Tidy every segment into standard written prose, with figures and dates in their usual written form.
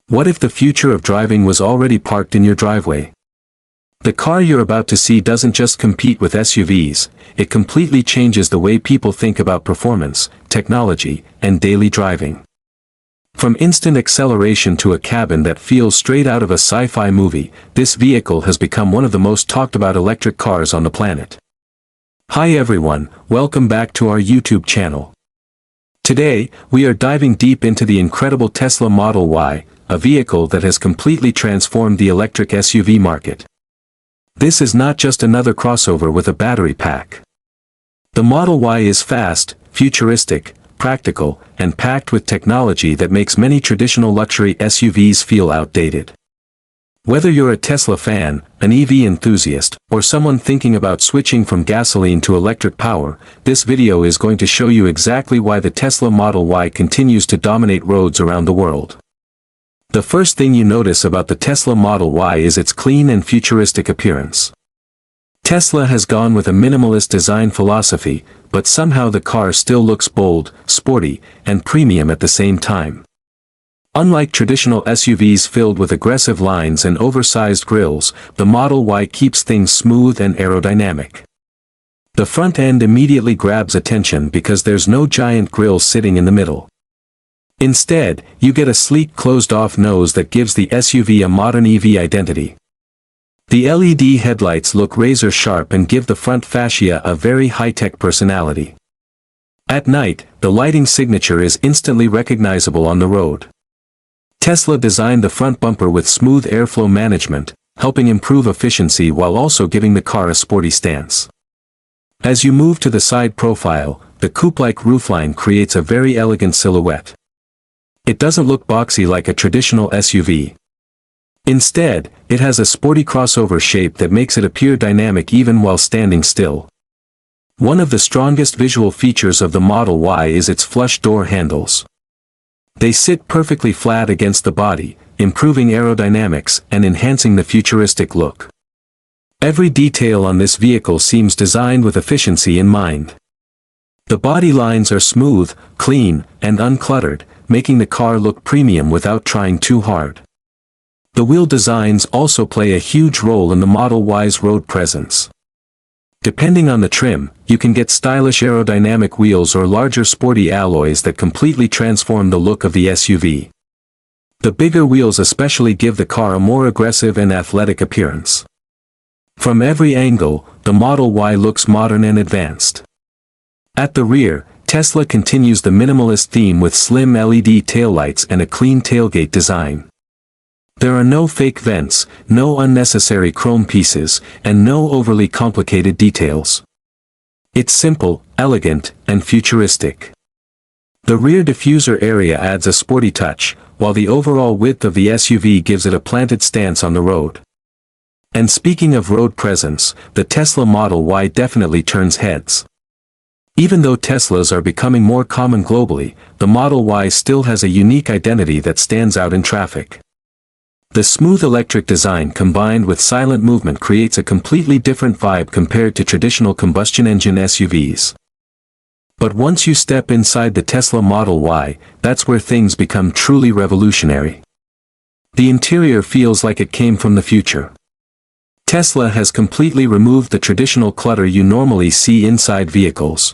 What if the future of driving was already parked in your driveway? The car you're about to see doesn't just compete with SUVs, it completely changes the way people think about performance, technology, and daily driving. From instant acceleration to a cabin that feels straight out of a sci-fi movie, this vehicle has become one of the most talked about electric cars on the planet. Hi everyone, welcome back to our YouTube channel. Today, we are diving deep into the incredible Tesla Model Y, a vehicle that has completely transformed the electric SUV market. This is not just another crossover with a battery pack. The Model Y is fast, futuristic, practical, and packed with technology that makes many traditional luxury SUVs feel outdated. Whether you're a Tesla fan, an EV enthusiast, or someone thinking about switching from gasoline to electric power, this video is going to show you exactly why the Tesla Model Y continues to dominate roads around the world. The first thing you notice about the Tesla Model Y is its clean and futuristic appearance. Tesla has gone with a minimalist design philosophy, but somehow the car still looks bold, sporty, and premium at the same time. Unlike traditional SUVs filled with aggressive lines and oversized grilles, the Model Y keeps things smooth and aerodynamic. The front end immediately grabs attention because there's no giant grille sitting in the middle. Instead, you get a sleek closed-off nose that gives the SUV a modern EV identity. The LED headlights look razor-sharp and give the front fascia a very high-tech personality. At night, the lighting signature is instantly recognizable on the road. Tesla designed the front bumper with smooth airflow management, helping improve efficiency while also giving the car a sporty stance. As you move to the side profile, the coupe-like roofline creates a very elegant silhouette. It doesn't look boxy like a traditional SUV. Instead, it has a sporty crossover shape that makes it appear dynamic even while standing still. One of the strongest visual features of the Model Y is its flush door handles. They sit perfectly flat against the body, improving aerodynamics and enhancing the futuristic look. Every detail on this vehicle seems designed with efficiency in mind. The body lines are smooth, clean, and uncluttered, making the car look premium without trying too hard. The wheel designs also play a huge role in the Model Y's road presence. Depending on the trim, you can get stylish aerodynamic wheels or larger sporty alloys that completely transform the look of the SUV. The bigger wheels especially give the car a more aggressive and athletic appearance. From every angle, the Model Y looks modern and advanced. At the rear, Tesla continues the minimalist theme with slim LED taillights and a clean tailgate design. There are no fake vents, no unnecessary chrome pieces, and no overly complicated details. It's simple, elegant, and futuristic. The rear diffuser area adds a sporty touch, while the overall width of the SUV gives it a planted stance on the road. And speaking of road presence, the Tesla Model Y definitely turns heads. Even though Teslas are becoming more common globally, the Model Y still has a unique identity that stands out in traffic. The smooth electric design combined with silent movement creates a completely different vibe compared to traditional combustion engine SUVs. But once you step inside the Tesla Model Y, that's where things become truly revolutionary. The interior feels like it came from the future. Tesla has completely removed the traditional clutter you normally see inside vehicles.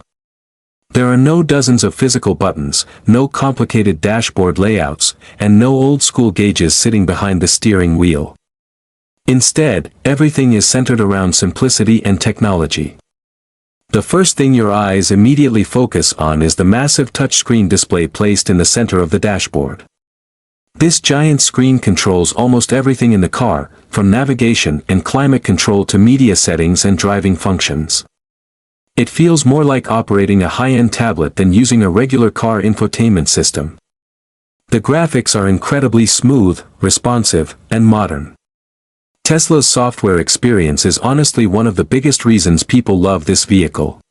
There are no dozens of physical buttons, no complicated dashboard layouts, and no old-school gauges sitting behind the steering wheel. Instead, everything is centered around simplicity and technology. The first thing your eyes immediately focus on is the massive touchscreen display placed in the center of the dashboard. This giant screen controls almost everything in the car, from navigation and climate control to media settings and driving functions. It feels more like operating a high-end tablet than using a regular car infotainment system. The graphics are incredibly smooth, responsive, and modern. Tesla's software experience is honestly one of the biggest reasons people love this vehicle.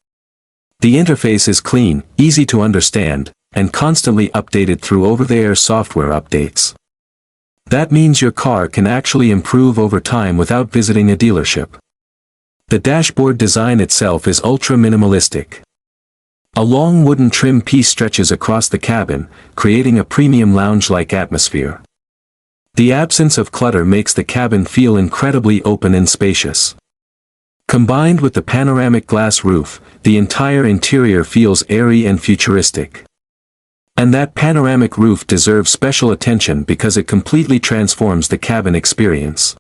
The interface is clean, easy to understand, and constantly updated through over-the-air software updates. That means your car can actually improve over time without visiting a dealership. The dashboard design itself is ultra-minimalistic. A long wooden trim piece stretches across the cabin, creating a premium lounge-like atmosphere. The absence of clutter makes the cabin feel incredibly open and spacious. Combined with the panoramic glass roof, the entire interior feels airy and futuristic. And that panoramic roof deserves special attention because it completely transforms the cabin experience.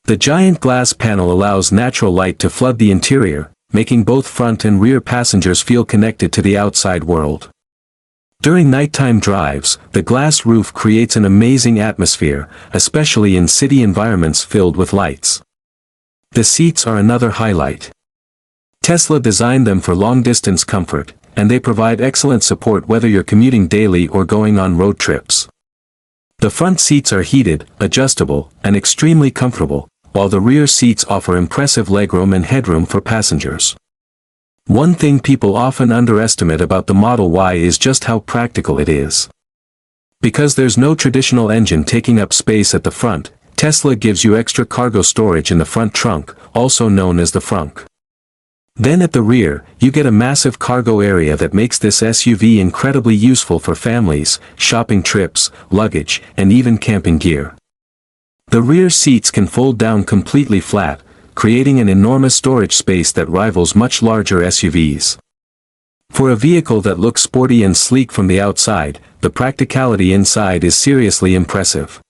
The giant glass panel allows natural light to flood the interior, making both front and rear passengers feel connected to the outside world. During nighttime drives, the glass roof creates an amazing atmosphere, especially in city environments filled with lights. The seats are another highlight. Tesla designed them for long-distance comfort, and they provide excellent support whether you're commuting daily or going on road trips. The front seats are heated, adjustable, and extremely comfortable, while the rear seats offer impressive legroom and headroom for passengers. One thing people often underestimate about the Model Y is just how practical it is. Because there's no traditional engine taking up space at the front, Tesla gives you extra cargo storage in the front trunk, also known as the frunk. Then at the rear, you get a massive cargo area that makes this SUV incredibly useful for families, shopping trips, luggage, and even camping gear. The rear seats can fold down completely flat, creating an enormous storage space that rivals much larger SUVs. For a vehicle that looks sporty and sleek from the outside, the practicality inside is seriously impressive.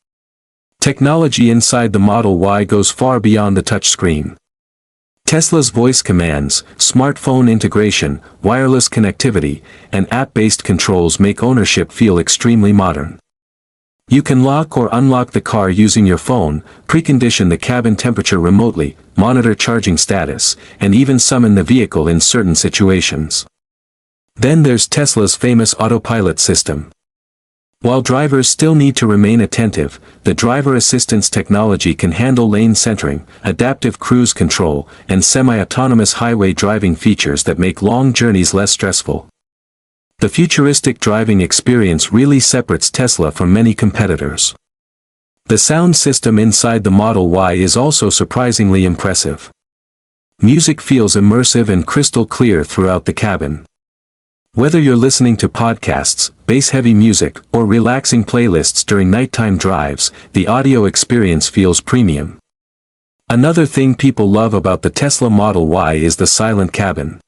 Technology inside the Model Y goes far beyond the touchscreen. Tesla's voice commands, smartphone integration, wireless connectivity, and app-based controls make ownership feel extremely modern. You can lock or unlock the car using your phone, precondition the cabin temperature remotely, monitor charging status, and even summon the vehicle in certain situations. Then there's Tesla's famous autopilot system. While drivers still need to remain attentive, the driver assistance technology can handle lane centering, adaptive cruise control, and semi-autonomous highway driving features that make long journeys less stressful. The futuristic driving experience really separates Tesla from many competitors. The sound system inside the Model Y is also surprisingly impressive. Music feels immersive and crystal clear throughout the cabin. Whether you're listening to podcasts, bass-heavy music, or relaxing playlists during nighttime drives, the audio experience feels premium. Another thing people love about the Tesla Model Y is the silent cabin.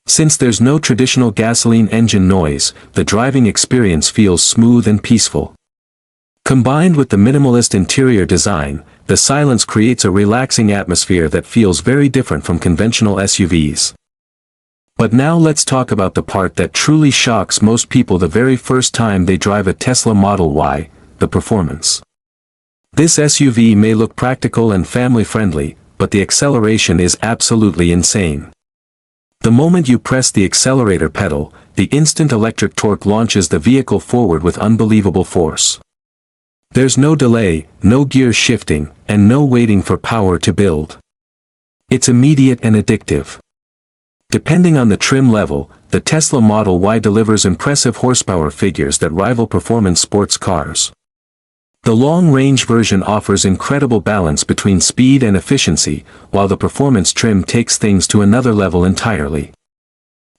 Since there's no traditional gasoline engine noise, the driving experience feels smooth and peaceful. Combined with the minimalist interior design, the silence creates a relaxing atmosphere that feels very different from conventional SUVs. But now let's talk about the part that truly shocks most people the very first time they drive a Tesla Model Y, the performance. This SUV may look practical and family-friendly, but the acceleration is absolutely insane. The moment you press the accelerator pedal, the instant electric torque launches the vehicle forward with unbelievable force. There's no delay, no gear shifting, and no waiting for power to build. It's immediate and addictive. Depending on the trim level, the Tesla Model Y delivers impressive horsepower figures that rival performance sports cars. The long-range version offers incredible balance between speed and efficiency, while the performance trim takes things to another level entirely.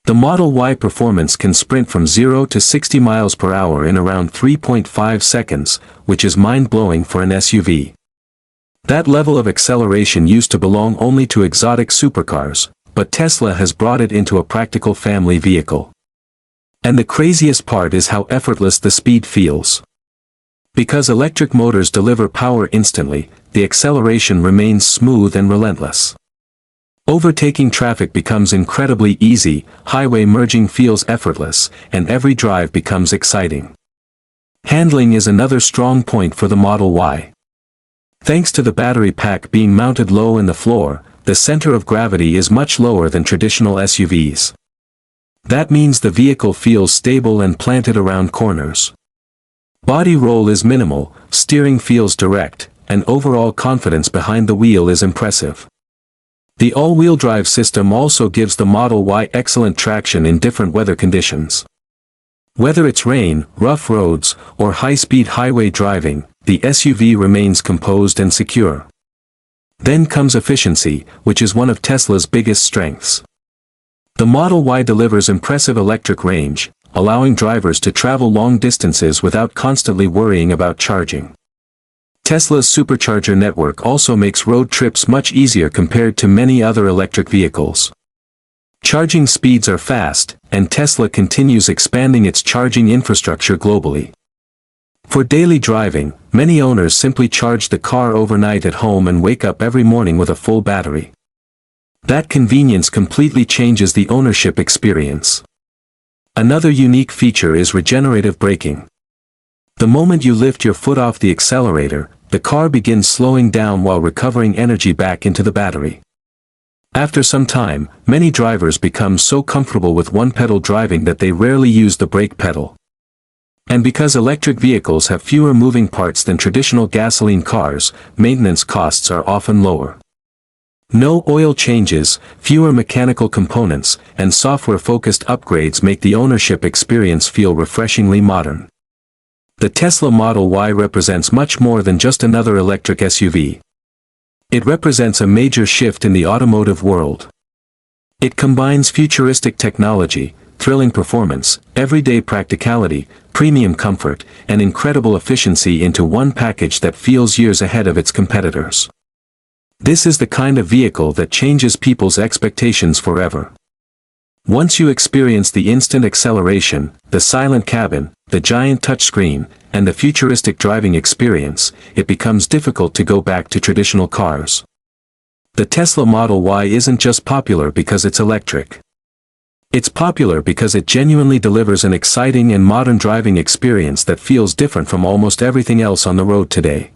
The Model Y performance can sprint from 0 to 60 miles per hour in around 3.5 seconds, which is mind-blowing for an SUV. That level of acceleration used to belong only to exotic supercars, but Tesla has brought it into a practical family vehicle. And the craziest part is how effortless the speed feels. Because electric motors deliver power instantly, the acceleration remains smooth and relentless. Overtaking traffic becomes incredibly easy, highway merging feels effortless, and every drive becomes exciting. Handling is another strong point for the Model Y. Thanks to the battery pack being mounted low in the floor, the center of gravity is much lower than traditional SUVs. That means the vehicle feels stable and planted around corners. Body roll is minimal, steering feels direct, and overall confidence behind the wheel is impressive. The all-wheel drive system also gives the Model Y excellent traction in different weather conditions. Whether it's rain, rough roads, or high-speed highway driving, the SUV remains composed and secure. Then comes efficiency, which is one of Tesla's biggest strengths. The Model Y delivers impressive electric range, allowing drivers to travel long distances without constantly worrying about charging. Tesla's supercharger network also makes road trips much easier compared to many other electric vehicles. Charging speeds are fast, and Tesla continues expanding its charging infrastructure globally. For daily driving, many owners simply charge the car overnight at home and wake up every morning with a full battery. That convenience completely changes the ownership experience. Another unique feature is regenerative braking. The moment you lift your foot off the accelerator, the car begins slowing down while recovering energy back into the battery. After some time, many drivers become so comfortable with one-pedal driving that they rarely use the brake pedal. And because electric vehicles have fewer moving parts than traditional gasoline cars, maintenance costs are often lower. No oil changes, fewer mechanical components, and software-focused upgrades make the ownership experience feel refreshingly modern. The Tesla Model Y represents much more than just another electric SUV. It represents a major shift in the automotive world. It combines futuristic technology, thrilling performance, everyday practicality, premium comfort, and incredible efficiency into one package that feels years ahead of its competitors. This is the kind of vehicle that changes people's expectations forever. Once you experience the instant acceleration, the silent cabin, the giant touchscreen, and the futuristic driving experience, it becomes difficult to go back to traditional cars. The Tesla Model Y isn't just popular because it's electric. It's popular because it genuinely delivers an exciting and modern driving experience that feels different from almost everything else on the road today.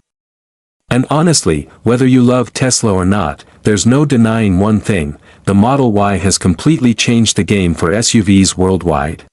And honestly, whether you love Tesla or not, there's no denying one thing: the Model Y has completely changed the game for SUVs worldwide.